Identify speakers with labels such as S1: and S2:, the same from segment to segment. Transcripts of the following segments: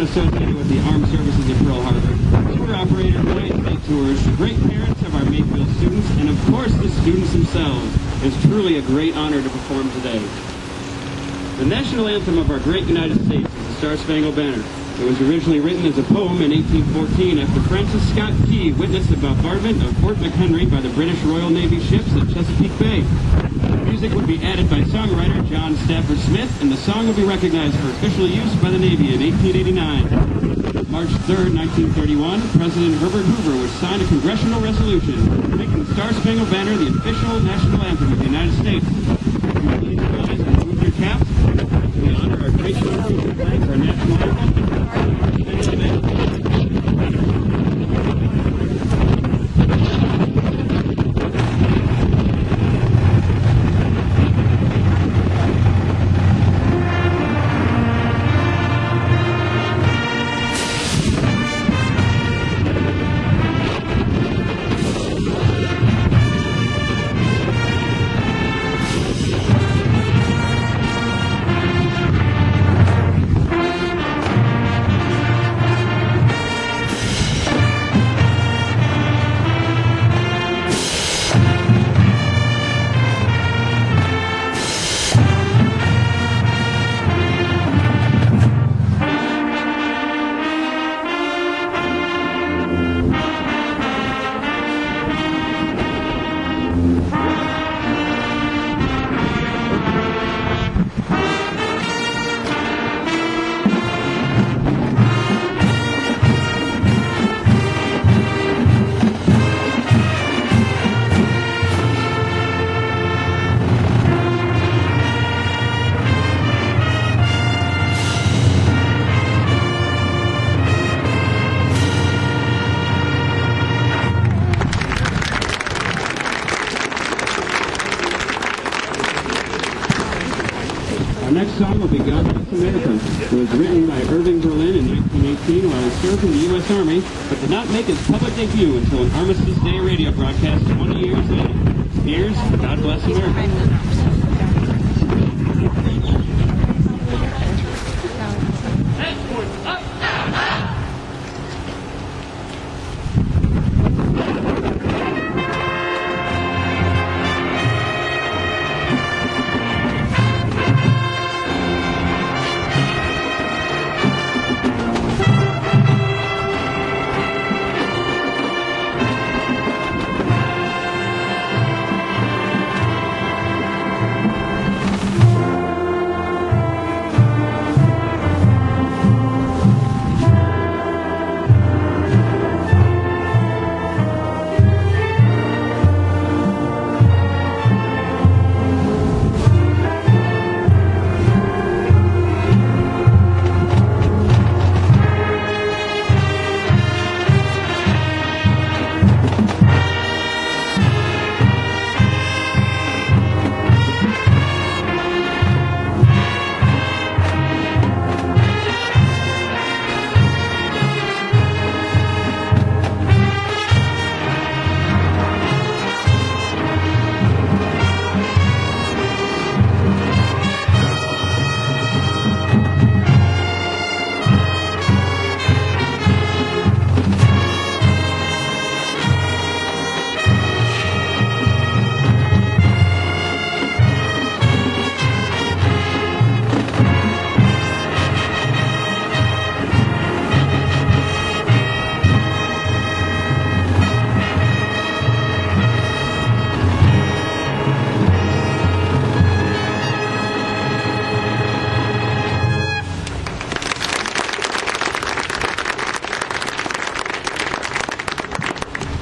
S1: associated with the Armed Services of Pearl Harbor, tour operator of United States Tours, the great parents of our Mayfield students, and of course the students themselves. It's truly a great honor to perform today. The national anthem of our great United States is the Star-Spangled Banner. It was originally written as a poem in 1814 after Francis Scott Key witnessed the bombardment of Fort McHenry by the British Royal Navy ships at Chesapeake Bay. The music would be added by songwriter John Stafford Smith, and the song would be recognized for official use by the Navy in 1889. March 3, 1931, President Herbert Hoover would sign a congressional resolution making the Star-Spangled Banner the official national anthem of the United States. Please rise and move your caps. We honor our great country and thank our national anthem. Our next song will be God Bless America. It was written by Irving Berlin in 1918 while he served in the U.S. Army, but did not make its public debut until an Armistice Day radio broadcast 20 years later. Here's God Bless America.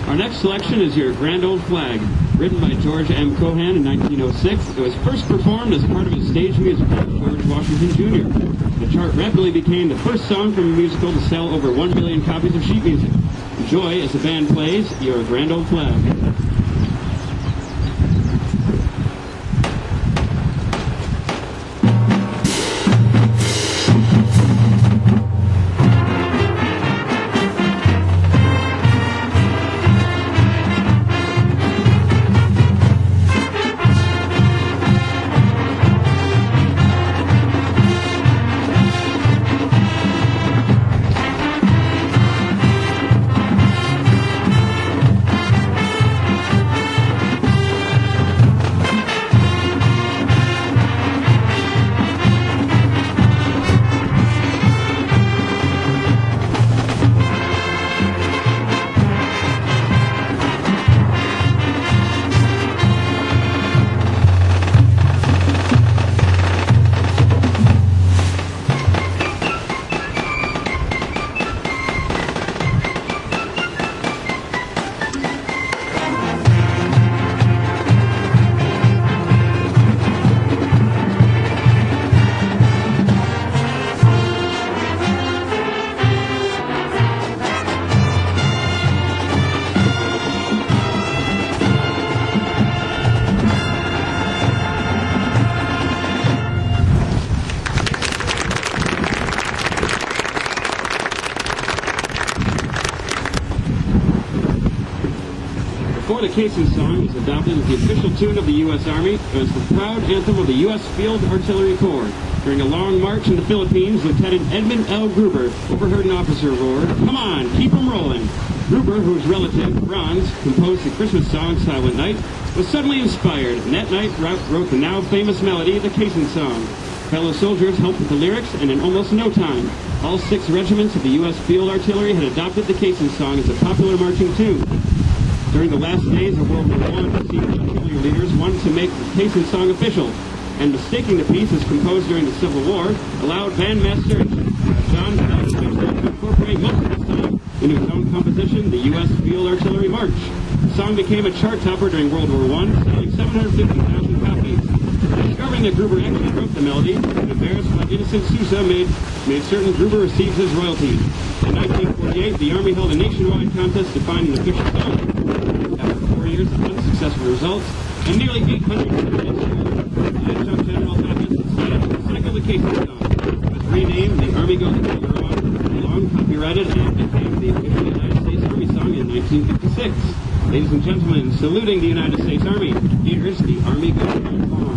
S1: Our next selection is Your Grand Old Flag, written by George M. Cohan in 1906. It was first performed as part of his stage musical, George Washington Jr. The chart rapidly became the first song from a musical to sell over 1 million copies of sheet music. Enjoy as the band plays Your Grand Old Flag. Caisson Song was adopted as the official tune of the U.S. Army and was the proud anthem of the U.S. Field Artillery Corps. During a long march in the Philippines, Lieutenant Edmund L. Gruber overheard an officer roar, "Come on, keep 'em rolling." Gruber, whose relative, Franz, composed the Christmas song Silent Night, was suddenly inspired, and that night wrote the now famous melody, the Caisson Song. Fellow soldiers helped with the lyrics, and in almost no time, all 6 regiments of the U.S. Field Artillery had adopted the Caisson Song as a popular marching tune. During the last days of World War I, senior artillery leaders wanted to make the Caisson Song official, and mistaking the piece as composed during the Civil War, allowed bandmaster John to incorporate most of the song into his own composition, the U.S. Field Artillery March. The song became a chart topper during World War I, selling 750,000 copies. Discovering that Gruber actually wrote the melody, and embarrassed by innocent Sousa, made certain Gruber receives his royalties. In 1948, the Army held a nationwide contest to find an official song. After 4 years of unsuccessful results, and nearly 800 the adjunct general's office decided to recycle the Caisson Song. It was renamed the Army Goes to War, long copyrighted, and became the official United States Army song in 1956. Ladies and gentlemen, saluting the United States Army, here's the Army Goes to War.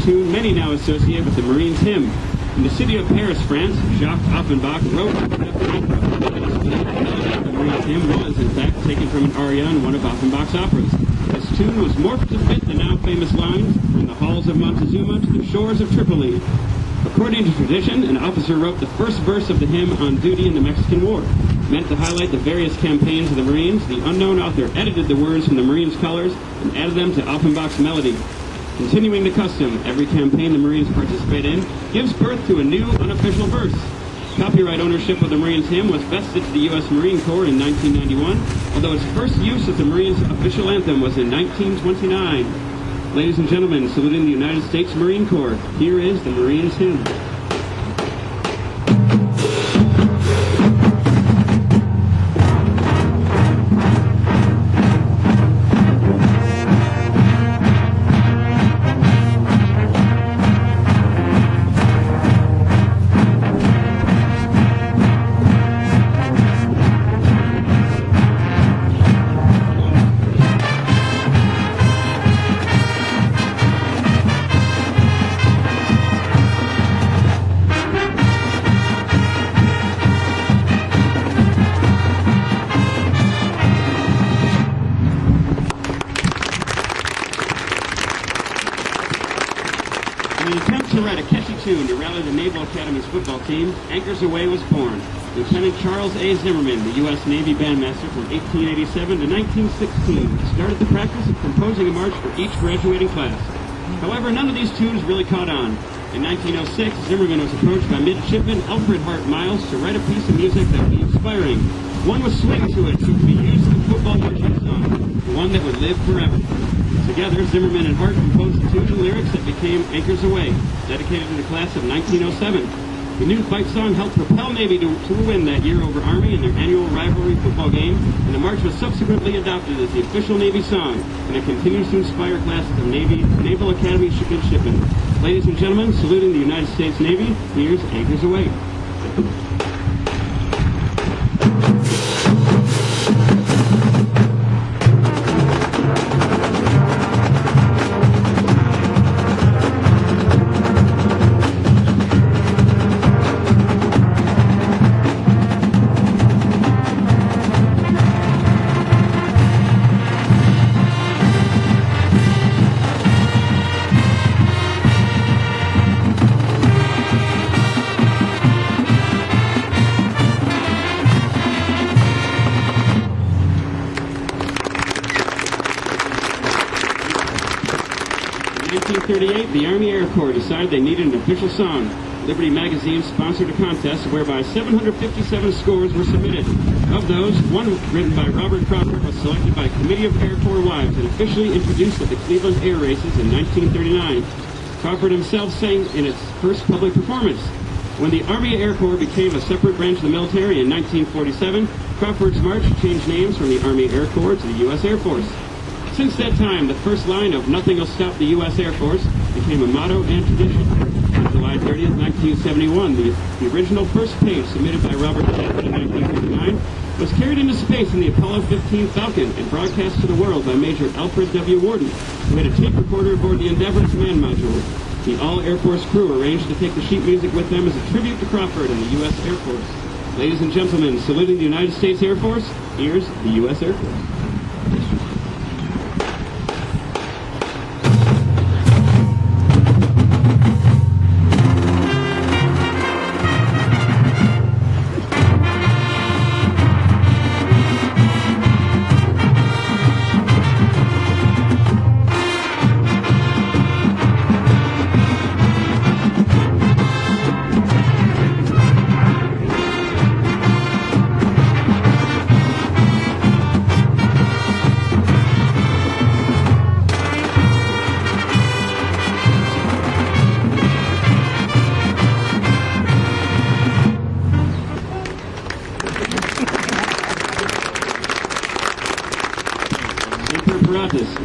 S1: Tune many now associate with the Marines' hymn. In the city of Paris, France, Jacques Offenbach wrote the Marines' hymn was, in fact, taken from an aria in one of Offenbach's operas. This tune was morphed to fit the now famous lines, "From the halls of Montezuma to the shores of Tripoli." According to tradition, an officer wrote the first verse of the hymn on duty in the Mexican War. Meant to highlight the various campaigns of the Marines, the unknown author edited the words from the Marines' colors and added them to Offenbach's melody. Continuing the custom, every campaign the Marines participate in gives birth to a new unofficial verse. Copyright ownership of the Marines' hymn was vested to the U.S. Marine Corps in 1991, although its first use as the Marines' official anthem was in 1929. Ladies and gentlemen, saluting the United States Marine Corps, here is the Marines' hymn. In an attempt to write a catchy tune to rally the Naval Academy's football team, Anchors Away was born. Lieutenant Charles A. Zimmerman, the U.S. Navy bandmaster from 1887 to 1916, started the practice of composing a march for each graduating class. However, none of these tunes really caught on. In 1906, Zimmerman was approached by midshipman Alfred Hart Miles to write a piece of music that would be inspiring. One with swing to it, so it could be used in the football marching song, one that would live forever. Together, Zimmerman and Hart composed the tune and lyrics that became Anchors Away, dedicated to the class of 1907. The new fight song helped propel Navy to a win that year over Army in their annual rivalry football game, and the march was subsequently adopted as the official Navy song, and it continues to inspire classes of Naval Academy midshipmen. Ladies and gentlemen, saluting the United States Navy, here's Anchors Away. 1938, the Army Air Corps decided they needed an official song. Liberty Magazine sponsored a contest whereby 757 scores were submitted. Of those, one written by Robert Crawford was selected by a committee of Air Corps wives and officially introduced at the Cleveland Air Races in 1939. Crawford himself sang in its first public performance. When the Army Air Corps became a separate branch of the military in 1947, Crawford's march changed names from the Army Air Corps to the U.S. Air Force. Since that time, the first line of "Nothing will stop the U.S. Air Force" became a motto and tradition. On July 30th, 1971, the original first page submitted by Robert Crawford in 1959 was carried into space in the Apollo 15 Falcon and broadcast to the world by Major Alfred W. Worden, who had a tape recorder aboard the Endeavour command module. The all-Air Force crew arranged to take the sheet music with them as a tribute to Crawford and the U.S. Air Force. Ladies and gentlemen, saluting the United States Air Force, here's the U.S. Air Force.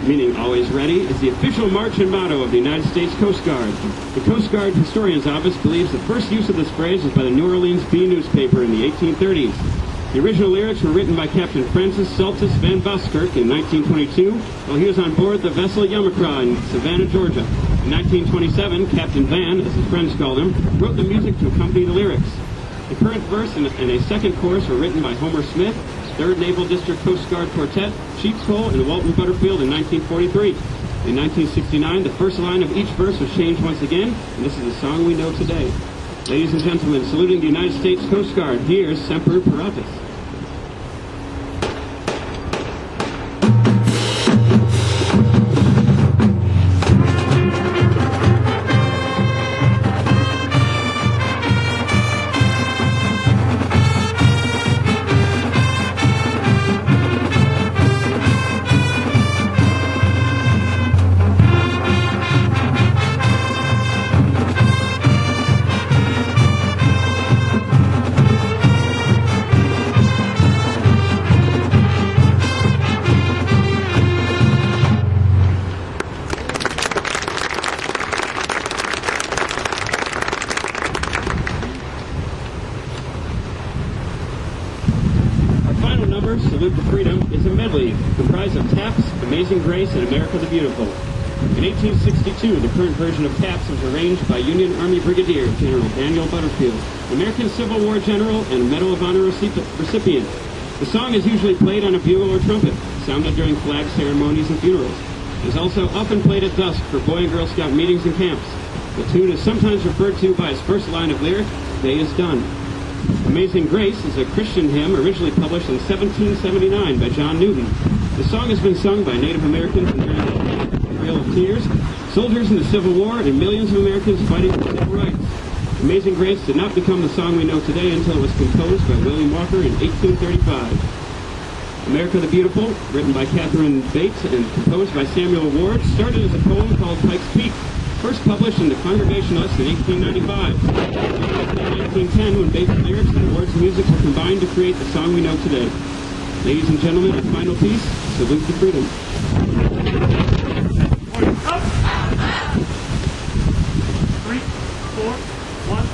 S1: Meaning always ready, is the official march and motto of the United States Coast Guard. The Coast Guard Historian's Office believes the first use of this phrase was by the New Orleans Bee newspaper in the 1830s. The original lyrics were written by Captain Francis Saltus Van Buskirk in 1922 while he was on board the vessel Yamacraw in Savannah, Georgia. In 1927, Captain Van, as his friends called him, wrote the music to accompany the lyrics. The current verse and a second chorus were written by Homer Smith, 3rd Naval District Coast Guard Quartet, Sheep's Hole, and Walton Butterfield in 1943. In 1969, the first line of each verse was changed once again, and this is the song we know today. Ladies and gentlemen, saluting the United States Coast Guard, here's Semper Paratus. Salute to Freedom is a medley comprised of Taps, Amazing Grace, and America the Beautiful. In 1862, the current version of Taps was arranged by Union Army Brigadier General Daniel Butterfield, American Civil War general and Medal of Honor recipient. The song is usually played on a bugle or trumpet, sounded during flag ceremonies and funerals. It is also often played at dusk for Boy and Girl Scout meetings and camps. The tune is sometimes referred to by its first line of lyric, "Day is Done." Amazing Grace is a Christian hymn originally published in 1779 by John Newton. The song has been sung by Native Americans during the Trail of Tears, soldiers in the Civil War, and millions of Americans fighting for civil rights. Amazing Grace did not become the song we know today until it was composed by William Walker in 1835. America the Beautiful, written by Catherine Bates and composed by Samuel Ward, started as a poem called Pike's Peak, first published in the Congregationalist in 1895. In 1910, when Bates' lyrics and Ward's music were combined to create the song we know today. Ladies and gentlemen, our final piece, Salute to Freedom.
S2: Up. 3, 4, 1.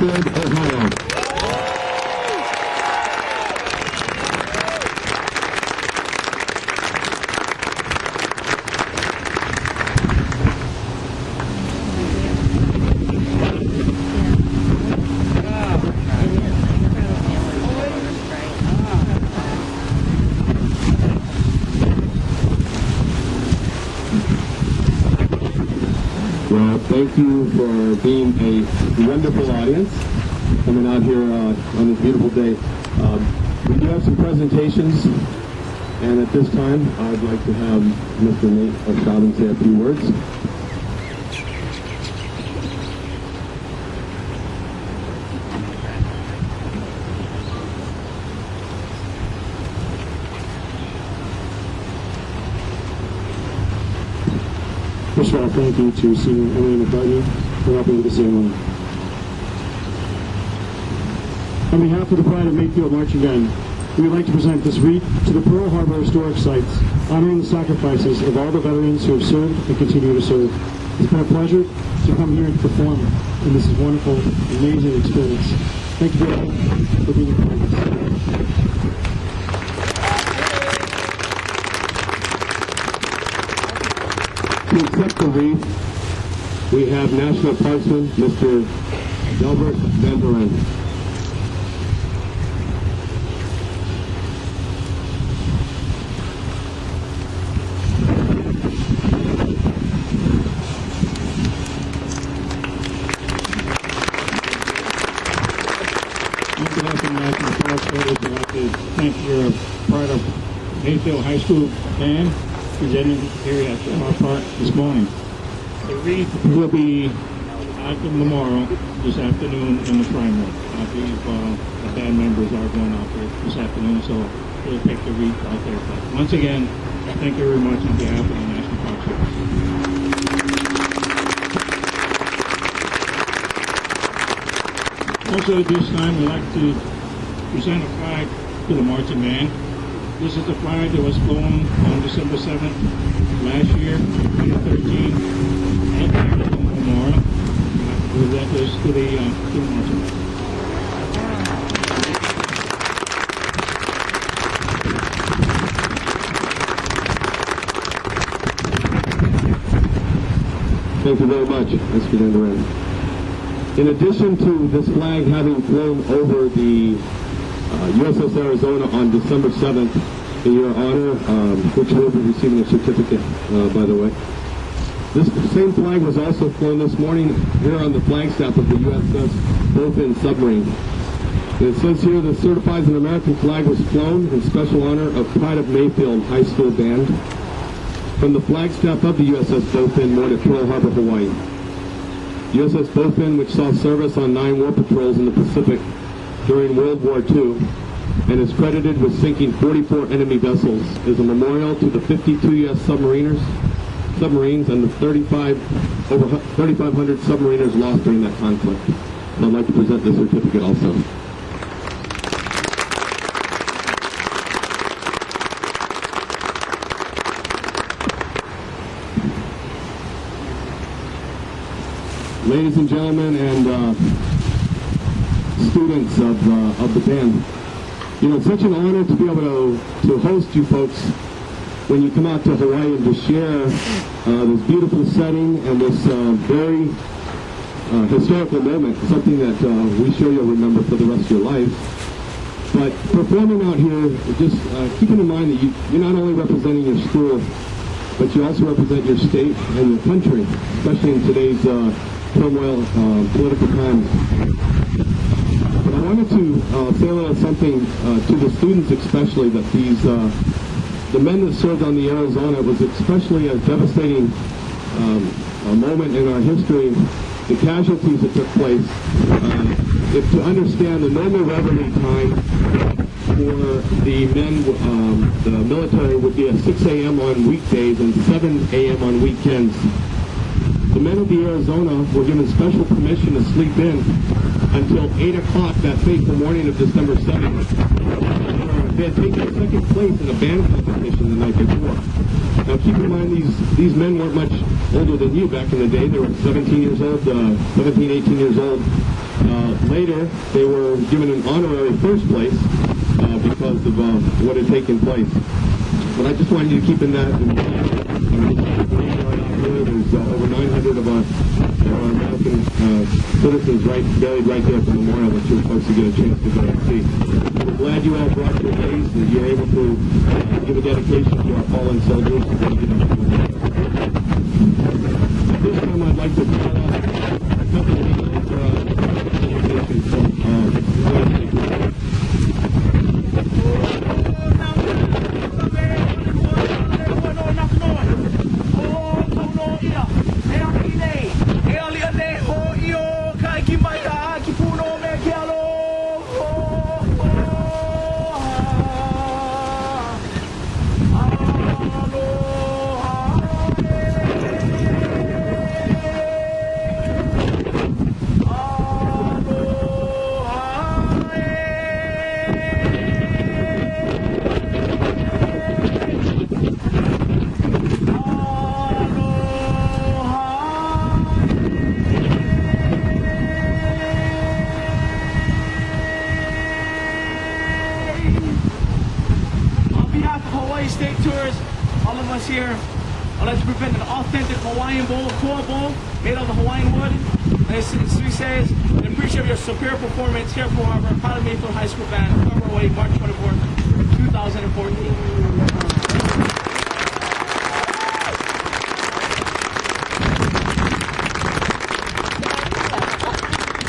S3: Mayfield, Ohio. Well, thank you for being a wonderful audience coming out here on this beautiful day. We do have some presentations, and at this time, I'd like to have Mr. Nate O'Shaughnessy say a few words.
S4: First of all, thank you to Senior Emily McCartney for helping with the ceremony. On behalf of the Pride of Mayfield Marching Band, we would like to present this wreath to the Pearl Harbor Historic Sites, honoring the sacrifices of all the veterans who have served and continue to serve. It's been a pleasure to come here and perform in this wonderful, amazing experience. Thank you very much for being a part of this.
S3: To accept the wreath, we have National Parksman, Mr. Delbert Van Doren.
S4: On behalf of the National Park Service, I'd like to thank your part of Mayfield High School band presenting here at our park this morning. The wreath will be at the memorial this afternoon in the primary. I believe the band members are going out there this afternoon, so we'll take the wreath out there. But once again, thank you very much on behalf of the National Park Service. Also, at this time, we'd like to present a flag to the marching band. This is the flag that was flown on December 7th last year, 2013, at the memorial. We present this to the marching band.
S3: Thank you very much, Mr. Van Doren. In addition to this flag having flown over the USS Arizona on December 7th, in your honor, which will be receiving a certificate, by the way. This same flag was also flown this morning here on the flagstaff of the USS Bowfin submarine. And it says here, the certifies an American flag was flown in special honor of Pride of Mayfield High School Band from the flagstaff of the USS Bowfin moored at Pearl Harbor, Hawaii. USS Bowfin, which saw service on 9 war patrols in the Pacific during World War II, and is credited with sinking 44 enemy vessels, is a memorial to the 52 U.S. submarines and the over 3,500 submariners lost during that conflict. And I'd like to present this certificate also. Ladies and gentlemen, and students of the band, you know, it's such an honor to be able to host you folks when you come out to Hawaii and to share this beautiful setting and this very historical moment, something that we sure you'll remember for the rest of your life. But performing out here, just keeping in mind that you're not only representing your school, but you also represent your state and your country, especially in today's turmoil, political times. But I wanted to say a little something to the students, especially, that these the men that served on the Arizona, was especially a devastating moment in our history. The casualties that took place. If to understand the normal reveille time for the men, the military would be at 6 a.m. on weekdays and 7 a.m. on weekends. The men of the Arizona were given special permission to sleep in until 8 o'clock that fateful morning of December 7th. They had taken second place in a band competition the night before. Now keep in mind, these men weren't much older than you back in the day. They were 17 years old, 17, 18 years old. Later, they were given an honorary first place because of what had taken place. But I just wanted you to keep in that in mind. There's over 900 of our American citizens buried right there at the memorial that you're supposed to get a chance to go and see. We're glad you all brought your days and you're able to give a dedication to our fallen soldiers. At this time, I'd like to call out a couple of presentations from
S2: State tours, all of us here, I'd like to present an authentic Hawaiian bowl, core bowl, made out of Hawaiian wood. And it says, in appreciation of your superior performance here for our proud Mayfield High School band, October away, March 24th, 2014.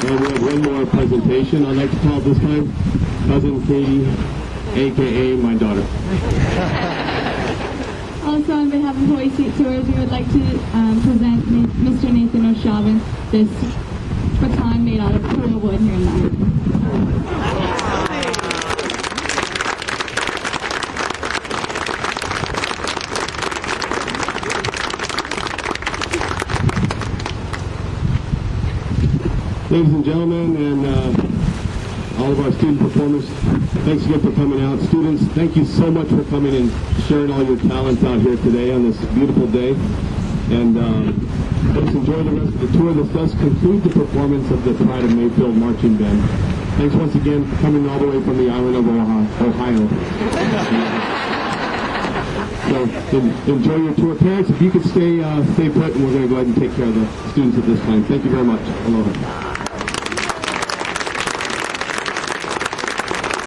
S3: And we have one more presentation I'd like to call this time. Cousin Katie, a.k.a. my daughter.
S5: Also, on behalf of Hawaii State Tours, we would like to present Mr. Nathan O'Shavin this baton made out of pura wood here in the island.
S3: Ladies and gentlemen, and all of our student performers, thanks again for coming out. Students, thank you so much for coming and sharing all your talents out here today on this beautiful day. And let's enjoy the rest of the tour. This does conclude the performance of the Pride of Mayfield Marching Band. Thanks once again for coming all the way from the island of Ohio. So enjoy your tour. Parents, if you could stay put, and we're going to go ahead and take care of the students at this time. Thank you very much. Aloha.